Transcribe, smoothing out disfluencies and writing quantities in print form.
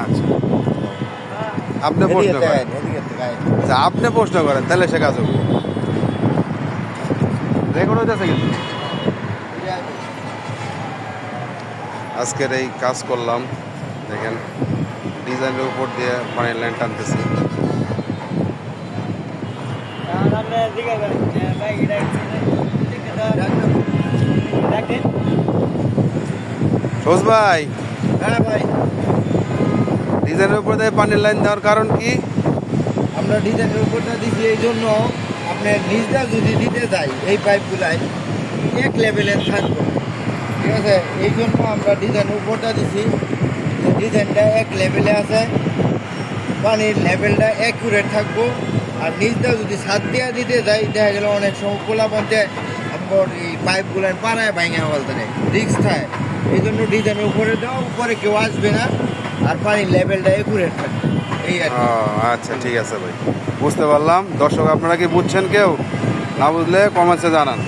আচ্ছা, আপনি প্রশ্ন করেন। আচ্ছা, আপনি প্রশ্ন করেন, তাহলে সে কাজ হবে। রেকর্ড হইতেছে কিন্তু। আজকের এই কাজ করলাম, দেখেন ডিজাইনের উপর দিয়ে পানির লাইন টানতেছি। সবুজ ভাই, হ্যাঁ ভাই, ডিজাইনের উপর দিয়ে পানির লাইন দেওয়ার কারণ কি? আমরা ডিজাইনের উপরটা দিচ্ছি এই জন্য, আপনার নিজটা যদি দিতে যাই এই পাইপগুলাই এক লেভেলের থাকবে, ঠিক আছে? এই জন্য আমরা ডিজাইনের উপরটা দিচ্ছি, ডিজাইনটা এক লেভেলে আছে, পানির লেভেলটা অ্যাকুরেট থাকবো। আর নিজটা যদি ছাদ দিয়ে দিতে যাই, দেখা গেল অনেক সময় খোলা পথে আমার এই পাইপগুলার পাড়ায় ভাঙা বলতে নেই, রিক্স থাকে। এই জন্য ডিজাইনের উপরে দেওয়া, উপরে কেউ আসবে না, আর পানির লেভেলটা অ্যাকুরেট থাকবে, এই আর কি। ও আচ্ছা, ঠিক আছে ভাই, বুঝতে পারলাম। দর্শক আপনারা কি বুঝছেন? কেউ না বুঝলে কমেন্টসে জানান।